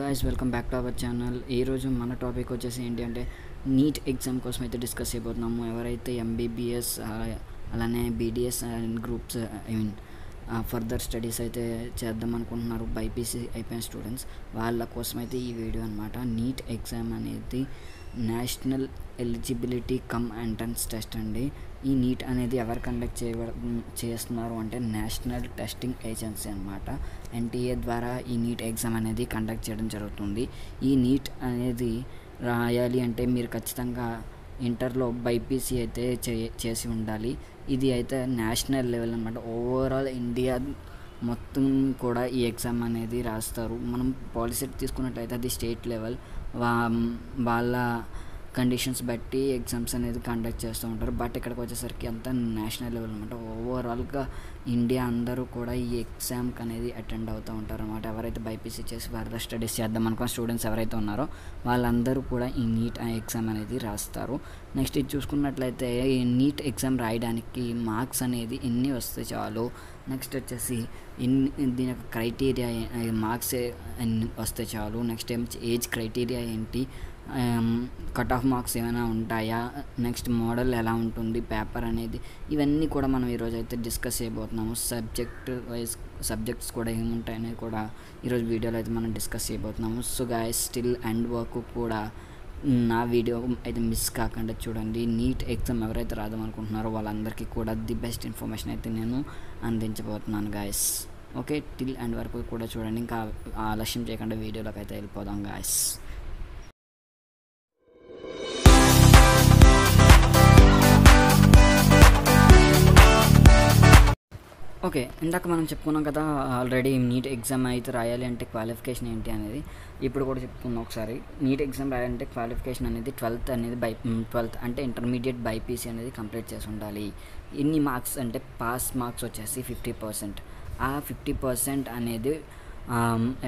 Guys welcome back to our channel. ఈరోజు మన topic వచ్చేసి ఏంటి అంటే నీట్ ఎగ్జామ్ కోసం అయితే డిస్కస్ చేయబోతున్నాము. ఎవరైతే ఎంబీబీఎస్ అలానే BDS and groups further studies అయితే చేద్దాం అనుకుంటున్నారు, బైపీసీ అయిపోయిన స్టూడెంట్స్ వాళ్ళ కోసం అయితే ఈ వీడియో అనమాట. నీట్ ఎగ్జామ్ అనేది national eligibility cum entrance test అండి. ఈ నీట్ అనేది ఎవరు కండక్ట్ చేస్తున్నారు అంటే నేషనల్ టెస్టింగ్ ఏజెన్సీ అనమాట. ఎన్టీఏ ద్వారా ఈ నీట్ ఎగ్జామ్ అనేది కండక్ట్ చేయడం జరుగుతుంది. ఈ నీట్ అనేది రాయాలి అంటే మీరు ఖచ్చితంగా ఇంటర్లో బైపీసీ అయితే చేసి ఉండాలి. ఇది అయితే నేషనల్ లెవెల్ అనమాట. ఓవరాల్ ఇండియా మొత్తం కూడా ఈ ఎగ్జామ్ అనేది రాస్తారు. మనం పాలిసెట్ తీసుకున్నట్లయితే అది స్టేట్ లెవెల్, వాళ్ళ కండిషన్స్ బట్టి ఎగ్జామ్స్ అనేది కండక్ట్ చేస్తూ ఉంటారు. బట్ ఇక్కడికి వచ్చేసరికి అంతా నేషనల్ లెవెల్ అనమాట. ఓవరాల్గా ఇండియా అందరూ కూడా ఈ ఎగ్జామ్కి అనేది అటెండ్ అవుతూ ఉంటారు అనమాట. ఎవరైతే బైపీసీ చేసి ఫర్దర్ స్టడీస్ చేద్దాం అనుకున్న స్టూడెంట్స్ ఎవరైతే ఉన్నారో వాళ్ళందరూ కూడా ఈ నీట్ ఎగ్జామ్ అనేది రాస్తారు. నెక్స్ట్ ఇది చూసుకున్నట్లయితే ఈ నీట్ ఎగ్జామ్ రాయడానికి మార్క్స్ అనేది ఎన్ని వస్తే చాలు, నెక్స్ట్ వచ్చేసి దీని యొక్క క్రైటీరియా మార్క్స్ ఎన్ని వస్తే చాలు, నెక్స్ట్ ఏజ్ క్రైటీరియా ఏంటి, కట్ ఆఫ్ మార్క్స్ ఏమైనా ఉంటాయా, నెక్స్ట్ మోడల్ ఎలా ఉంటుంది పేపర్ అనేది, ఇవన్నీ కూడా మనం ఈరోజు అయితే డిస్కస్ చేయబోతున్నాము. సబ్జెక్ట్స్ కూడా ఏముంటాయనేది కూడా ఈరోజు వీడియోలో అయితే మనం డిస్కస్ చేయబోతున్నాము. సో గైస్ స్టిల్ ఎండ్ వరకు కూడా నా వీడియో అయితే మిస్ కాకుండా చూడండి. నీట్ ఎగ్జామ్ ఎవరైతే రాద్దాం అనుకుంటున్నారో వాళ్ళందరికీ కూడా ది బెస్ట్ ఇన్ఫర్మేషన్ అయితే నేను అందించబోతున్నాను గాయస్. ఓకే, టిల్ ఎండ్ వరకు కూడా చూడండి. ఇంకా ఆలస్యం చేయకుండా వీడియోలోకి అయితే వెళ్ళిపోదాం గాయస్. ఓకే, ఇందాక మనం చెప్పుకున్నాం కదా ఆల్రెడీ నీట్ ఎగ్జామ్ అయితే రాయాలి అంటే క్వాలిఫికేషన్ ఏంటి అనేది. ఇప్పుడు కూడా చెప్పుకున్నాం ఒకసారి. నీట్ ఎగ్జామ్ రాయాలంటే క్వాలిఫికేషన్ అనేది 12th అనేది 12th అంటే ఇంటర్మీడియట్ బైపీసీ అనేది కంప్లీట్ చేసి ఉండాలి. ఎన్ని మార్క్స్ అంటే పాస్ మార్క్స్ వచ్చేసి 50%. ఆ 50% అనేది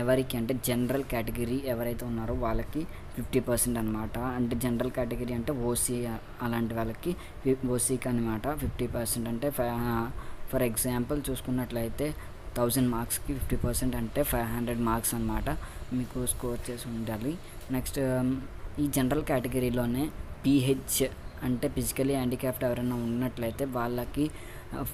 ఎవరికి అంటే జనరల్ కేటగిరీ ఎవరైతే ఉన్నారో వాళ్ళకి 50% అనమాట. అంటే జనరల్ కేటగిరీ అంటే ఓసీ అలాంటి వాళ్ళకి ఓసీకి అనమాట 50%. అంటే ఫర్ ఎగ్జాంపుల్ చూసుకున్నట్లయితే 1000 మార్క్స్కి 50% అంటే 500 మార్క్స్ అనమాట మీకు స్కోర్ చేసి ఉండాలి. నెక్స్ట్ ఈ జనరల్ కేటగిరీలోనే పీహెచ్ అంటే ఫిజికలీ హ్యాండిక్యాప్డ్ ఎవరైనా ఉన్నట్లయితే వాళ్ళకి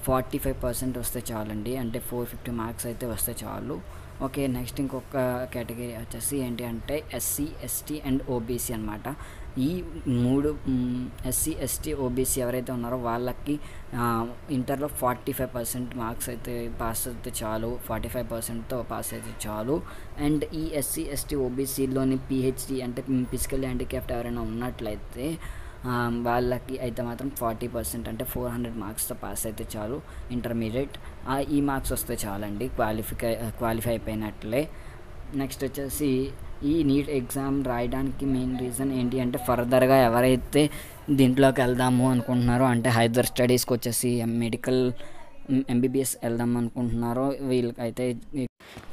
45% వస్తే చాలండి. అంటే 450 మార్క్స్ అయితే వస్తే చాలు. ఓకే, నెక్స్ట్ ఇంకొక కేటగిరీ వచ్చేసి ఏంటి అంటే ఎస్సీ ఎస్టీ అండ్ ఓబీసీ అనమాట. ఈ మూడు ఎస్సీ ఎస్టీ ఓబీసీ ఎవరైతే ఉన్నారో వాళ్ళకి ఇంటర్లో 45% మార్క్స్ అయితే పాస్ అయితే చాలు, 45%తో పాస్ అయితే చాలు. అండ్ ఈ ఎస్సీ ఎస్టీ ఓబీసీలోని పిహెచ్డి అంటే ఫిజికల్ హ్యాండిక్యాప్డ్ ఎవరైనా ఉన్నట్లయితే వాళ్ళకి అయితే మాత్రం 40% అంటే 400 మార్క్స్తో పాస్ అయితే చాలు ఇంటర్మీడియట్. ఈ మార్క్స్ వస్తే చాలండి, క్వాలిఫై అయిపోయినట్లే. నెక్స్ట్ వచ్చేసి ఈ నీట్ ఎగ్జామ్ రాయడానికి మెయిన్ రీజన్ ఏంటి అంటే ఫర్దర్గా ఎవరైతే దీంట్లోకి వెళ్దాము అనుకుంటున్నారో అంటే హైదర్ స్టడీస్కి వచ్చేసి మెడికల్ ఎంబీబీఎస్ వెళ్దాం అనుకుంటున్నారో వీళ్ళకైతే.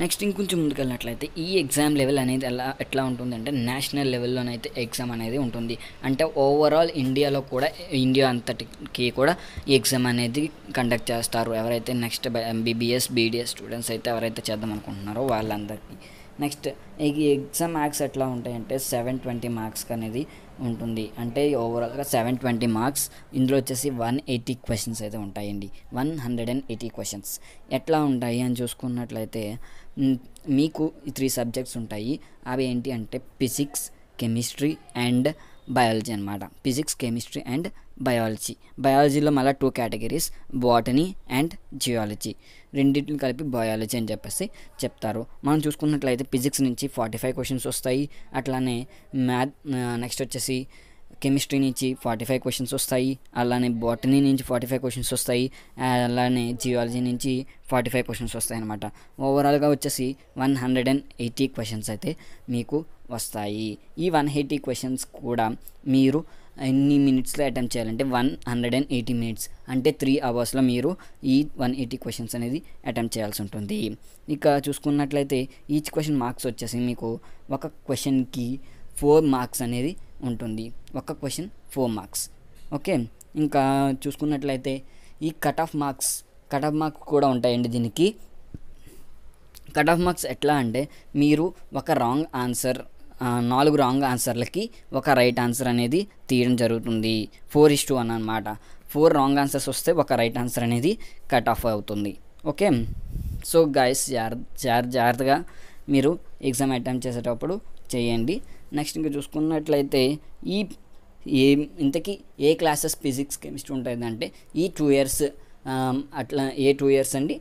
నెక్స్ట్ ఇంకొంచెం ముందుకెళ్ళినట్లయితే ఈ ఎగ్జామ్ లెవెల్ అనేది ఎట్లా ఉంటుంది అంటే నేషనల్ లెవెల్లోనైతే ఎగ్జామ్ అనేది ఉంటుంది. అంటే ఓవరాల్ ఇండియాలో కూడా ఇండియా అంతటికి కూడా ఈ ఎగ్జామ్ అనేది కండక్ట్ చేస్తారు. ఎవరైతే నెక్స్ట్ ఎంబీబీఎస్ బీడీఎస్ స్టూడెంట్స్ అయితే ఎవరైతే చేద్దాం అనుకుంటున్నారో వాళ్ళందరికీ. నెక్స్ట్ ఈ ఎగ్జామ్ మార్క్స్ ఎట్లా ఉంటాయంటే 720 మార్క్స్ అనేది ఉంటుంది. అంటే ఓవరాల్గా 720 మార్క్స్. ఇందులో వచ్చేసి 180 క్వశ్చన్స్ అయితే ఉంటాయండి. 180 క్వశ్చన్స్ ఎట్లా ఉంటాయి అని చూసుకున్నట్లయితే మీకు 3 సబ్జెక్ట్స్ ఉంటాయి. అవి ఏంటి అంటే ఫిజిక్స్, కెమిస్ట్రీ అండ్ బయాలజీ అనమాట. ఫిజిక్స్, కెమిస్ట్రీ అండ్ బయాలజీలో మళ్ళీ 2 కేటగిరీస్, బాటనీ అండ్ జియాలజీ. రెండింటిని కలిపి బయాలజీ అని చెప్పేసి చెప్తారు. మనం చూసుకున్నట్లయితే ఫిజిక్స్ నుంచి 45 క్వశ్చన్స్ వస్తాయి. అట్లానే నెక్స్ట్ వచ్చేసి కెమిస్ట్రీ నుంచి 45 క్వశ్చన్స్ వస్తాయి. అలానే బాటనీ నుంచి 45 క్వశ్చన్స్ వస్తాయి. అలానే జియాలజీ నుంచి 45 క్వశ్చన్స్ వస్తాయి అనమాట. ఓవరాల్గా వచ్చేసి 180 క్వశ్చన్స్ అయితే మీకు వస్తాయి. ఈ 180 క్వశ్చన్స్ కూడా మీరు ఎన్ని మినిట్స్లో అటెంప్ట్ చేయాలంటే 180 మినిట్స్ అంటే 3 అవర్స్లో మీరు ఈ 180 క్వశ్చన్స్ అనేది అటెంప్ట్ చేయాల్సి ఉంటుంది. ఇక చూసుకున్నట్లయితే ఈచ్ క్వశ్చన్ మార్క్స్ వచ్చేసి మీకు ఒక క్వశ్చన్కి 4 మార్క్స్ అనేది ఉంటుంది. ఒక క్వశ్చన్ 4 మార్క్స్. ఓకే, ఇంకా చూసుకున్నట్లయితే ఈ కట్ ఆఫ్ మార్క్స్ కూడా ఉంటాయండి. దీనికి కట్ ఆఫ్ మార్క్స్ ఎట్లా అంటే మీరు ఒక రాంగ్ ఆన్సర్ 4 రాంగ్ ఆన్సర్లకి ఒక రైట్ ఆన్సర్ అనేది తీయడం జరుగుతుంది. 4:1 అనమాట. 4 రాంగ్ ఆన్సర్స్ వస్తే ఒక రైట్ ఆన్సర్ అనేది కట్ ఆఫ్ అవుతుంది. ఓకే, సో గైస్ జాగ్రత్తగా మీరు ఎగ్జామ్ అటెంప్ట్ చేసేటప్పుడు చేయండి. నెక్స్ట్ ఇంకా చూసుకున్నట్లయితే ఇంతకీ ఏ క్లాసెస్ ఫిజిక్స్ కెమిస్ట్రీ ఉంటుందంటే ఈ 2 ఇయర్స్ అట్లా 2 ఇయర్స్ అండి.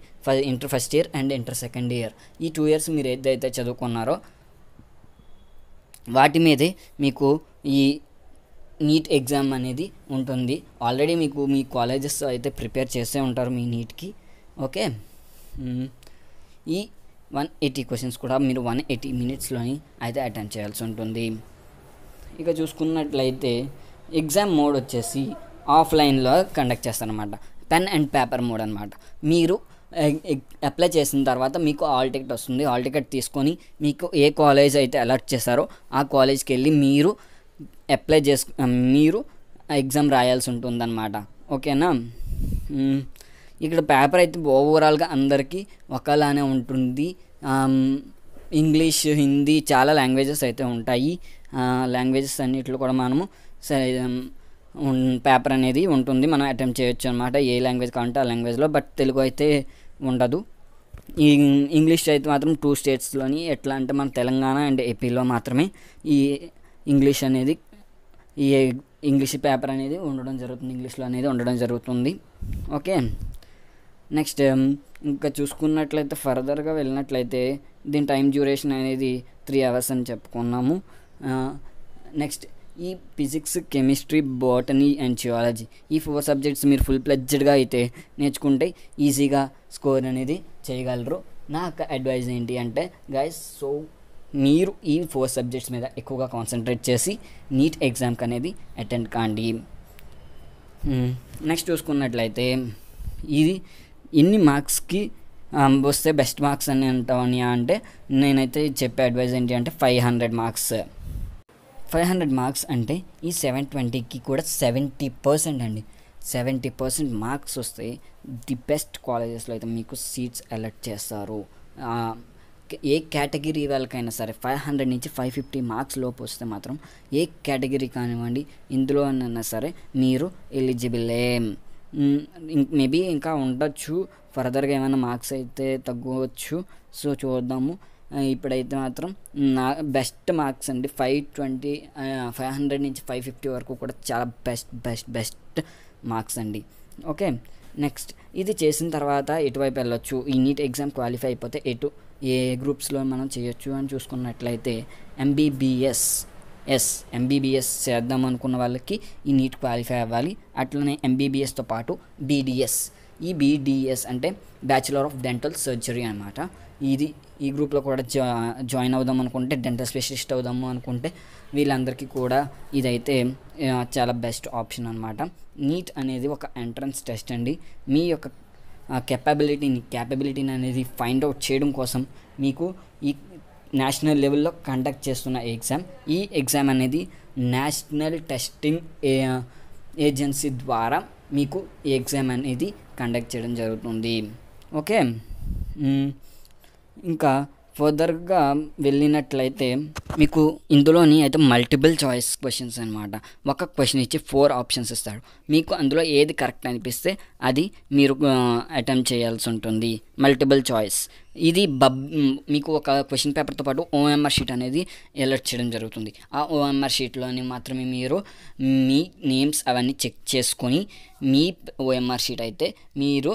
Inter first year and inter second year ఈ 2 ఇయర్స్ మీరు ఏదైతే చదువుకున్నారో వాటి మీదే మీకు ఈ నీట్ ఎగ్జామ్ అనేది ఉంటుంది. ఆల్రెడీ మీకు మీ కాలేజెస్ అయితే ప్రిపేర్ చేస్తూ ఉంటారు మీ నీట్కి. ఓకే, ఈ 180 క్వశ్చన్స్ కూడా మీరు 180 మినిట్స్లోని అయితే అటెంప్ట్ చేయాల్సి ఉంటుంది. ఇక చూసుకున్నట్లయితే ఎగ్జామ్ మోడ్ వచ్చేసి ఆఫ్లైన్లో కండక్ట్ చేస్తారనమాట. పెన్ అండ్ పేపర్ మోడ్ అనమాట. మీరు అప్లై చేసిన తర్వాత మీకు హాల్ టికెట్ వస్తుంది. హాల్ టికెట్ తీసుకొని మీకు ఏ కాలేజ్ అయితే అలర్ట్ చేస్తారో ఆ కాలేజ్కి వెళ్ళి మీరు మీరు ఎగ్జామ్ రాయాల్సి ఉంటుందన్నమాట. ఓకేనా, ఇక్కడ పేపర్ అయితే ఓవరాల్గా అందరికీ ఒకలానే ఉంటుంది. ఇంగ్లీష్, హిందీ చాలా లాంగ్వేజెస్ అయితే ఉంటాయి. లాంగ్వేజెస్ అన్నిట్లో కూడా మనము పేపర్ అనేది ఉంటుంది, మనం అటెంప్ట్ చేయొచ్చు అనమాట. ఏ లాంగ్వేజ్ కావాలంటే ఆ లాంగ్వేజ్లో. బట్ తెలుగు అయితే ఉండదు. ఈ ఇంగ్లీష్ అయితే మాత్రం 2 స్టేట్స్లోని ఎట్లా అంటే మన తెలంగాణ అండ్ ఏపీలో మాత్రమే ఈ ఇంగ్లీష్ అనేది ఈ ఇంగ్లీష్ పేపర్ అనేది ఉండడం జరుగుతుంది, ఇంగ్లీష్లో అనేది ఉండడం జరుగుతుంది. ఓకే, నెక్స్ట్ ఇంకా చూసుకున్నట్లయితే ఫర్దర్గా వెళ్ళినట్లయితే దీని టైం డ్యూరేషన్ అనేది 3 అవర్స్ అని చెప్పుకున్నాము. నెక్స్ట్ ఈ physics, chemistry, botany and geology ఈ 4 సబ్జెక్ట్స్ మీరు ఫుల్ ప్లెడ్జ్డ్గా అయితే నేర్చుకుంటే ఈజీగా స్కోర్ అనేది చేయగలరు. నాకు అడ్వైజ్ ఏంటి అంటే గైస్, సో మీరు ఈ 4 సబ్జెక్ట్స్ మీద ఎక్కువగా కాన్సన్ట్రేట్ చేసి నీట్ ఎగ్జామ్కి అనేది అటెండ్ కాండి. నెక్స్ట్ చూసుకున్నట్లయితే ఇది ఎన్ని మార్క్స్కి వస్తే బెస్ట్ మార్క్స్ అని అంటామని అంటే నేనైతే చెప్పే అడ్వైజ్ ఏంటి అంటే 500 మార్క్స్. 500 మార్క్స్ అంటే ఈ 720కి కూడా 70% అండి. 70% మార్క్స్ వస్తే ది బెస్ట్ కాలేజెస్లో అయితే మీకు సీట్స్ అలర్ట్ చేస్తారు. ఏ కేటగిరీ వాళ్ళకైనా సరే 500 నుంచి 550 మార్క్స్ లోపు వస్తే మాత్రం ఏ కేటగిరీ కానివ్వండి ఇందులోనైనా సరే మీరు ఎలిజిబులే. మేబీ ఇంకా ఉండొచ్చు, ఫర్దర్గా ఏమైనా మార్క్స్ అయితే తగ్గవచ్చు. సో చూద్దాము. ఇప్పుడైతే మాత్రం నా బెస్ట్ మార్క్స్ అండి 520, 500 నుంచి 550 వరకు కూడా చాలా బెస్ట్ మార్క్స్ అండి. ఓకే, నెక్స్ట్ ఇది చేసిన తర్వాత ఎటువైపు వెళ్ళొచ్చు, ఈ నీట్ ఎగ్జామ్ క్వాలిఫై అయిపోతే ఏ గ్రూప్స్లో మనం చేయొచ్చు అని చూసుకున్నట్లయితే ఎంబీబీఎస్ చేద్దాం అనుకున్న వాళ్ళకి ఈ నీట్ క్వాలిఫై అవ్వాలి. అట్లనే ఎంబీబీఎస్తో పాటు బీడీఎస్, ఈ బీడీఎస్ అంటే బ్యాచిలర్ ఆఫ్ డెంటల్ సర్జరీ అనమాట. ఈ గ్రూప్లో కూడా జాయిన్ అవుదాం అనుకుంటే, డెంటల్ స్పెషలిస్ట్ అవుదాము అనుకుంటే వీళ్ళందరికీ కూడా ఇదైతే చాలా బెస్ట్ ఆప్షన్ అనమాట. నీట్ అనేది ఒక ఎంట్రన్స్ టెస్ట్ అండి. మీ యొక్క క్యాపబిలిటీని అనేది ఫైండ్ అవుట్ చేయడం కోసం మీకు ఈ నేషనల్ లెవెల్లో కండక్ట్ చేస్తున్న ఎగ్జామ్. ఈ ఎగ్జామ్ అనేది నేషనల్ టెస్టింగ్ ఏజెన్సీ ద్వారా మీకు ఈ ఎగ్జామ్ అనేది కండక్ట్ చేయడం జరుగుతుంది. ఓకే, ఇంకా ఫర్దర్గా వెళ్ళినట్లయితే మీకు ఇందులోని అయితే మల్టిపుల్ చాయిస్ క్వశ్చన్స్ అనమాట. ఒక క్వశ్చన్ ఇచ్చి 4 ఆప్షన్స్ ఇస్తాడు. మీకు అందులో ఏది కరెక్ట్ అనిపిస్తే అది మీరు అటెంప్ట్ చేయాల్సి ఉంటుంది. మల్టిపుల్ చాయిస్ ఇది మీకు ఒక క్వశ్చన్ పేపర్తో పాటు ఓఎంఆర్ షీట్ అనేది అలర్ట్ చేయడం జరుగుతుంది. ఆ ఓఎంఆర్ షీట్లోని మాత్రమే మీరు మీ నేమ్స్ అవన్నీ చెక్ చేసుకొని మీ ఓఎంఆర్ షీట్ అయితే మీరు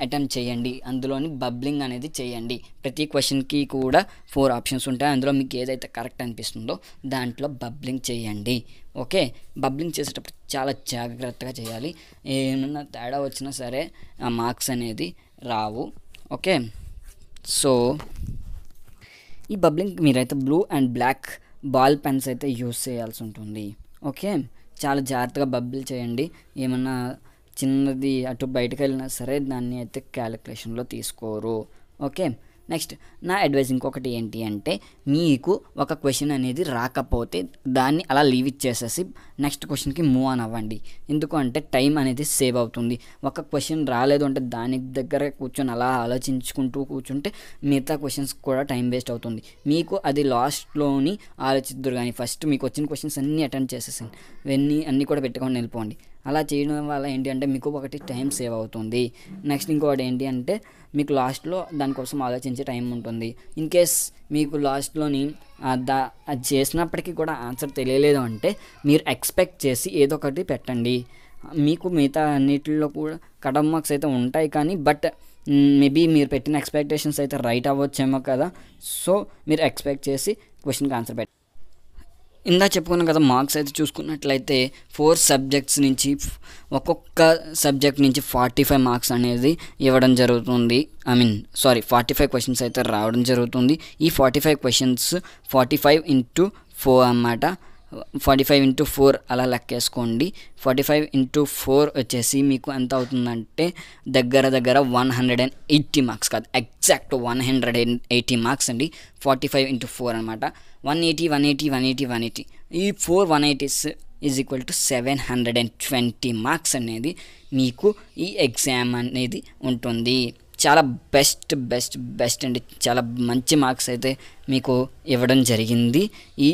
అటెంప్ట్ చేయండి. అందులోని బబ్లింగ్ అనేది చేయండి. ప్రతి క్వశ్చన్కి కూడా 4 ఆప్షన్స్ ఉంటాయి. అందులో మీకు ఏదైతే కరెక్ట్ అనిపిస్తుందో దాంట్లో బబ్లింగ్ చేయండి. ఓకే, బబ్లింగ్ చేసేటప్పుడు చాలా జాగ్రత్తగా చేయాలి. ఏమన్నా తేడా వచ్చినా సరే ఆ మార్క్స్ అనేది రావు. ఓకే, సో ఈ బబ్లింగ్ మీరైతే blue and black ball pens అయితే యూస్ చేయాల్సి ఉంటుంది. ఓకే, చాలా జాగ్రత్తగా బబుల్ చేయండి. ఏమన్నా చిన్నది అటు బయటకు వెళ్ళినా సరే దాన్ని అయితే క్యాలిక్యులేషన్లో తీసుకోరు. ఓకే, నెక్స్ట్ నా అడ్వైస్ ఇంకొకటి ఏంటి అంటే మీకు ఒక క్వశ్చన్ అనేది రాకపోతే దాన్ని అలా లీవ్ ఇచ్చేసేసి నెక్స్ట్ క్వశ్చన్కి మూవ్ ఆన్ అవ్వండి. ఎందుకు అంటే టైం అనేది సేవ్ అవుతుంది. ఒక క్వశ్చన్ రాలేదు అంటే దాని దగ్గర కూర్చొని అలా ఆలోచించుకుంటూ కూర్చుంటే మిగతా క్వశ్చన్స్ కూడా టైం వేస్ట్ అవుతుంది. మీకు అది లాస్ట్లోని ఆలోచిద్దరు కానీ ఫస్ట్ మీకు వచ్చిన క్వశ్చన్స్ అన్నీ అటెండ్ చేసేసండి, అన్నీ కూడా పెట్టుకొని వెళ్ళిపోండి. అలా చేయడం వల్ల ఏంటి అంటే మీకు ఒకటి టైం సేవ్ అవుతుంది. నెక్స్ట్ ఇంకొకటి ఏంటి అంటే మీకు లాస్ట్లో దానికోసం ఆలోచించే టైం ఉంటుంది. ఇన్ కేస్ మీకు లాస్ట్లోని అది చేసినప్పటికీ కూడా ఆన్సర్ తెలియలేదు అంటే మీరు ఎక్స్పెక్ట్ చేసి ఏదో ఒకటి పెట్టండి. మీకు మిగతా అన్నిటిలో కూడా కట్ ఆఫ్ మార్క్స్ అయితే ఉంటాయి కానీ బట్ మేబీ మీరు పెట్టిన ఎక్స్పెక్టేషన్స్ అయితే రైట్ అవ్వచ్చేమో కదా. సో మీరు ఎక్స్పెక్ట్ చేసి క్వశ్చన్కి ఆన్సర్ పెట్టండి. ఇందా చెప్పుకున్నాం కదా, మార్క్స్ అయితే చూసుకున్నట్లయితే 4 సబ్జెక్ట్స్ నుంచి ఒక్కొక్క సబ్జెక్ట్ నుంచి 45 మార్క్స్ అనేది ఇవ్వడం జరుగుతుంది. 45 క్వశ్చన్స్ అయితే రావడం జరుగుతుంది. ఈ 45 క్వశ్చన్స్ 45 into 4 అన్నమాట. 45 into 4 అలా లెక్కేసుకోండి. 45 into 4 వచ్చేసి మీకు ఎంత అవుతుందంటే దగ్గర 180 మార్క్స్ కాదు, ఎగ్జాక్ట్ 180 మార్క్స్ అండి. 45 into 4 అనమాట. 180 ఈ 4 180s is equal to 720 marks అనేది మీకు ఈ ఎగ్జామ్ అనేది ఉంటుంది. చాలా బెస్ట్ అండి. చాలా మంచి మార్క్స్ అయితే మీకు ఇవ్వడం జరిగింది ఈ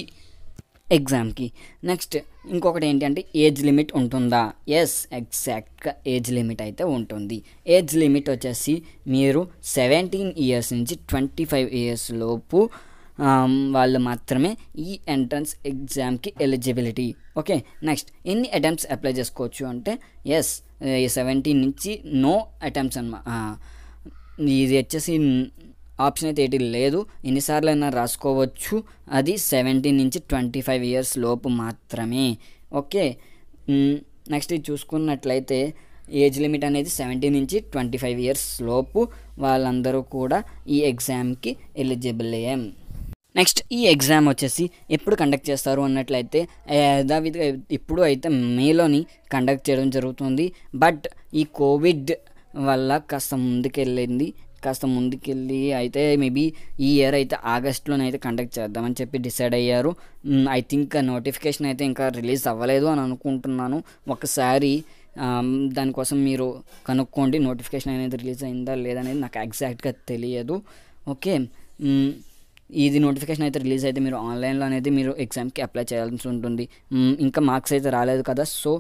ఎగ్జామ్కి. నెక్స్ట్ ఇంకొకటి ఏంటంటే ఏజ్ లిమిట్ ఉంటుందా? ఎస్, ఎగ్జాక్ట్గా ఏజ్ లిమిట్ అయితే ఉంటుంది. ఏజ్ లిమిట్ వచ్చేసి మీరు 17 ఇయర్స్ నుంచి 25 ఇయర్స్ లోపు వాళ్ళు మాత్రమే ఈ ఎంట్రన్స్ ఎగ్జామ్కి ఎలిజిబిలిటీ. ఓకే, నెక్స్ట్ ఎన్ని అటెంప్ట్స్ అప్లై చేసుకోవచ్చు అంటే ఎస్ 17 నుంచి నో అటెంప్ట్స్ అన్నమాట. ఇది వచ్చేసి ఆప్షన్ అయితే ఏంటి లేదు, ఎన్నిసార్లు అయినా రాసుకోవచ్చు. అది 17 నుంచి 25 ఇయర్స్ లోపు మాత్రమే. ఓకే, నెక్స్ట్ ఇది చూసుకున్నట్లయితే ఏజ్ లిమిట్ అనేది 17 నుంచి 25 ఇయర్స్ లోపు వాళ్ళందరూ కూడా ఈ ఎగ్జామ్కి ఎలిజిబుల్. నెక్స్ట్ ఈ ఎగ్జామ్ వచ్చేసి ఎప్పుడు కండక్ట్ చేస్తారు అన్నట్లయితే యథావిధిగా ఇప్పుడు అయితే మేలోని కండక్ట్ చేయడం జరుగుతుంది. బట్ ఈ కోవిడ్ వల్ల కాస్త ముందుకెళ్ళి అయితే మేబీ ఈ ఇయర్ అయితే ఆగస్ట్లోనైతే కండక్ట్ చేద్దామని చెప్పి డిసైడ్ అయ్యారు. ఐ థింక్ నోటిఫికేషన్ అయితే ఇంకా రిలీజ్ అవ్వలేదు అని అనుకుంటున్నాను. ఒకసారి దానికోసం మీరు కనుక్కోండి, నోటిఫికేషన్ అనేది రిలీజ్ అయిందా లేదనేది నాకు ఎగ్జాక్ట్గా తెలియదు. ఓకే, ఇది నోటిఫికేషన్ అయితే రిలీజ్ అయితే మీరు ఆన్లైన్లో అనేది మీరు ఎగ్జామ్కి అప్లై చేయాల్సి ఉంటుంది. ఇంకా మార్క్స్ అయితే రాలేదు కదా, సో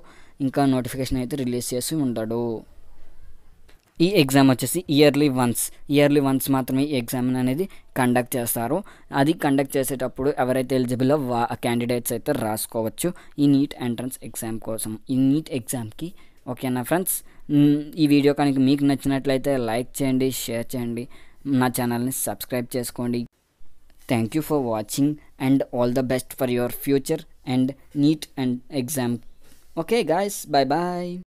ఇంకా నోటిఫికేషన్ అయితే రిలీజ్ చేసి ఉండడు. ఈ ఎగ్జామ్ వచ్చేసి ఇయర్లీ వన్స్ మాత్రమే ఈ ఎగ్జామ్ అనేది కండక్ట్ చేస్తారు. అది కండక్ట్ చేసేటప్పుడు ఎవరైతే ఎలిజిబుల్లో క్యాండిడేట్స్ అయితే రాసుకోవచ్చు ఈ నీట్ ఎంట్రన్స్ ఎగ్జామ్ కోసం, ఈ నీట్ ఎగ్జామ్కి. ఓకేనా ఫ్రెండ్స్, ఈ వీడియో కనుక మీకు నచ్చినట్లయితే లైక్ చేయండి, షేర్ చేయండి, నా ఛానల్ని సబ్స్క్రైబ్ చేసుకోండి. Thank you for watching and all the best for your future and NEET and exam. Okay guys, bye bye.